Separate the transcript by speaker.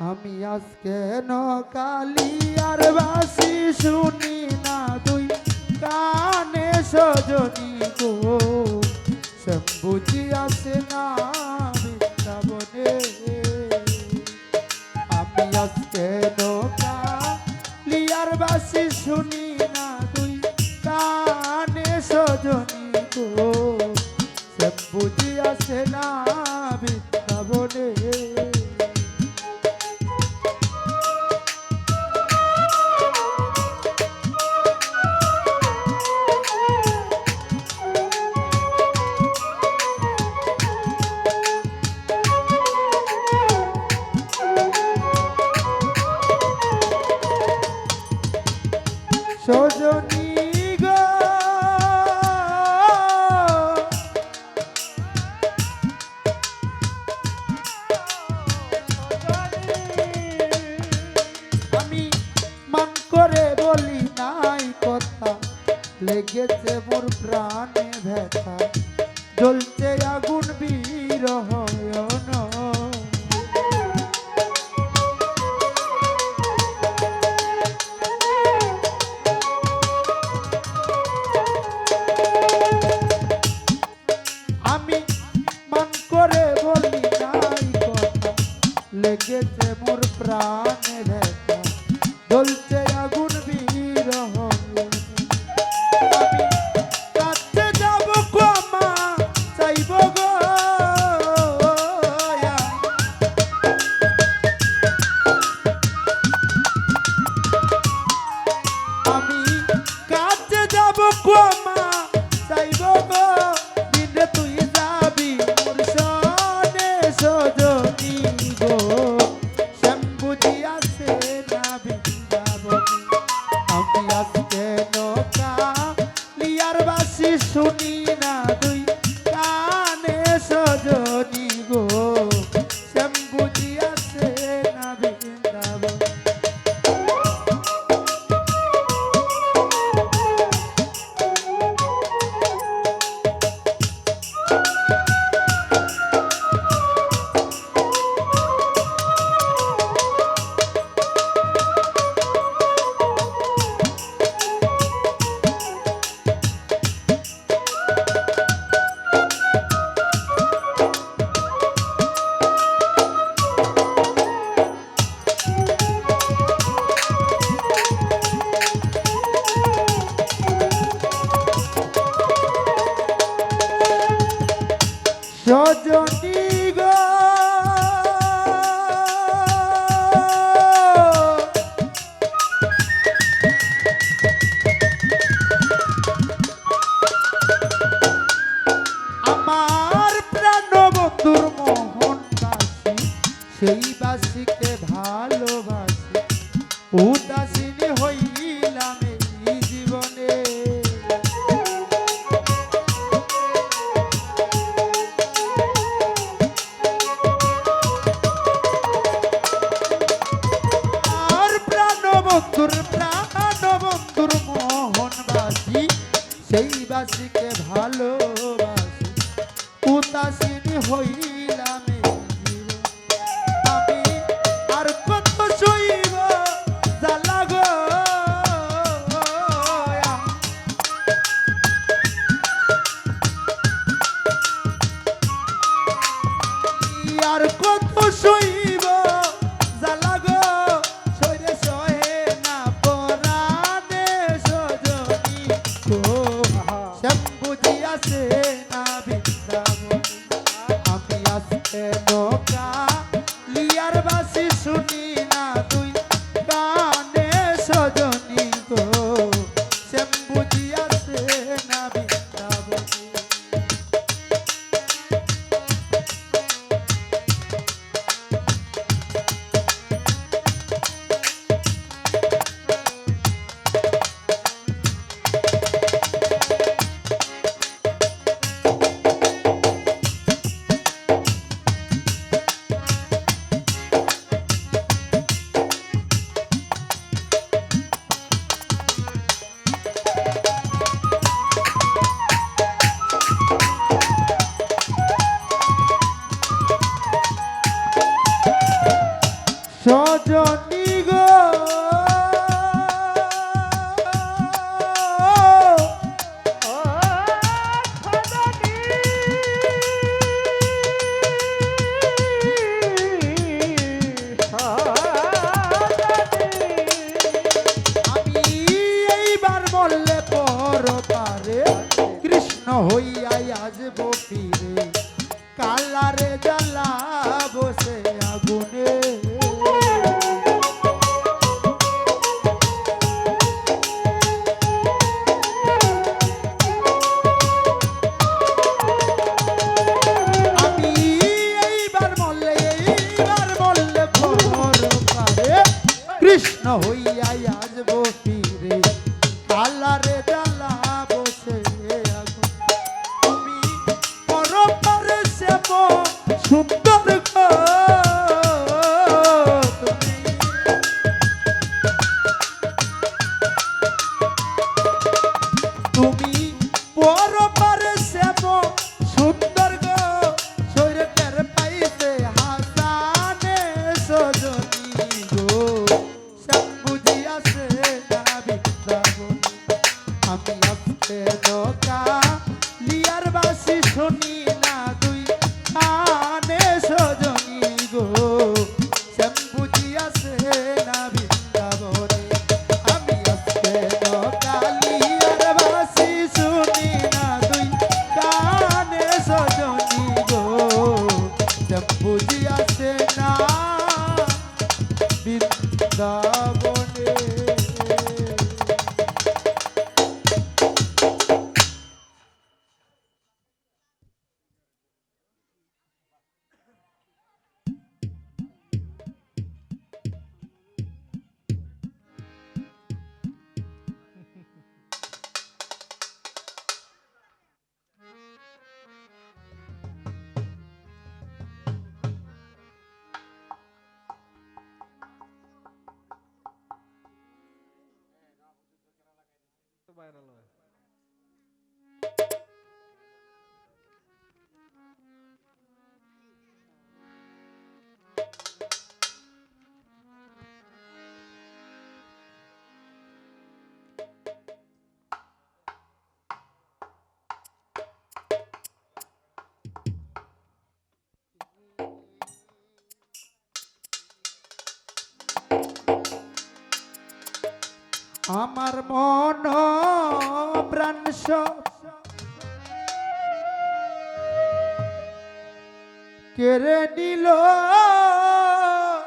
Speaker 1: আমি আজকে কালিয়ার বাসি শুনি না দুই কানে সজনী গো বুঝি আসে না বৃন্দাবনে আমি আজকে কালিয়ার বাসি শুনি না দুই কানে সজনী গো বুঝি আসে না বৃন্দাবনে সজনী গো আমি মান করে বলি নাই কথা লেগেছে মোর প্রাণে ব্যথা জ্বলছে আগুন বিরহ লেগেছে মোর প্রাণে ব্যথা জ্বলছে আগুন বিরহ আমি কাছে যাব ক্ষমা চাইব গো আমি কাছে যাব ক্ষমা চাইব গো দিনে তুই যাবি মোর সনে সজনী গো শ্যামবুঝি আসে না বৃন্দাবনে আমি আজকে কালিয়ার বাসি শুনি না দুই কানে সজনী গো শ্যামবুঝি আসে না বৃন্দাবনে সজনী গো আমার প্রাণ বন্ধুর মোহন বাসি সেই বাসিকে ভালোবাসি উদাসীন হইলাম এই জীবনে প্রাণবন্ধুর মোহন বাসি সেই বাসিকে ভালোবাসি উদাসীন হইলাম আমি আর কত সইব জ্বালা গো আর কত সইব জ্বালা গো শ্যামবুঝি আসে না বৃন্দাবনে আমি আজকে কালিয়ার বাসি শুনি না দুই কানে সজনী গো শ্যামবুঝি আসে না বৃন্দাবনে সজনী গো আমি এইবার মরলে পরপারে কৃষ্ণ হইয়াই আসব ফিরে কালারে জ্বালা বসে আগুনে আমি এইবার মরলে পরপারে কৃষ্ণ হইয়াই আসব ফিরে কালারে জ্বালা বসে আগুন তুমি পরপারে শ্যাম সুন্দর গো তুমি পরপারে শ্যাম সুন্দর গো শরীরের পাইতে হাসানে সজনী গো শ্যাম বুঝিয়াছে না বিদ্যাগুণ আমি আজকে নৌকা লিয়ার বাসি শুনি না দুই কানে সজনী গো শ্যাম বুঝিয়াছে না বৃন্দাবনে আমি আজকে নৌকা লিয়ার বাসি শুনি না দুই কানে সজনী গো শ্যাম বুঝিয়াছে না বৃন্দাবনে আমার মন প্রাণ সব কেড়ে নিল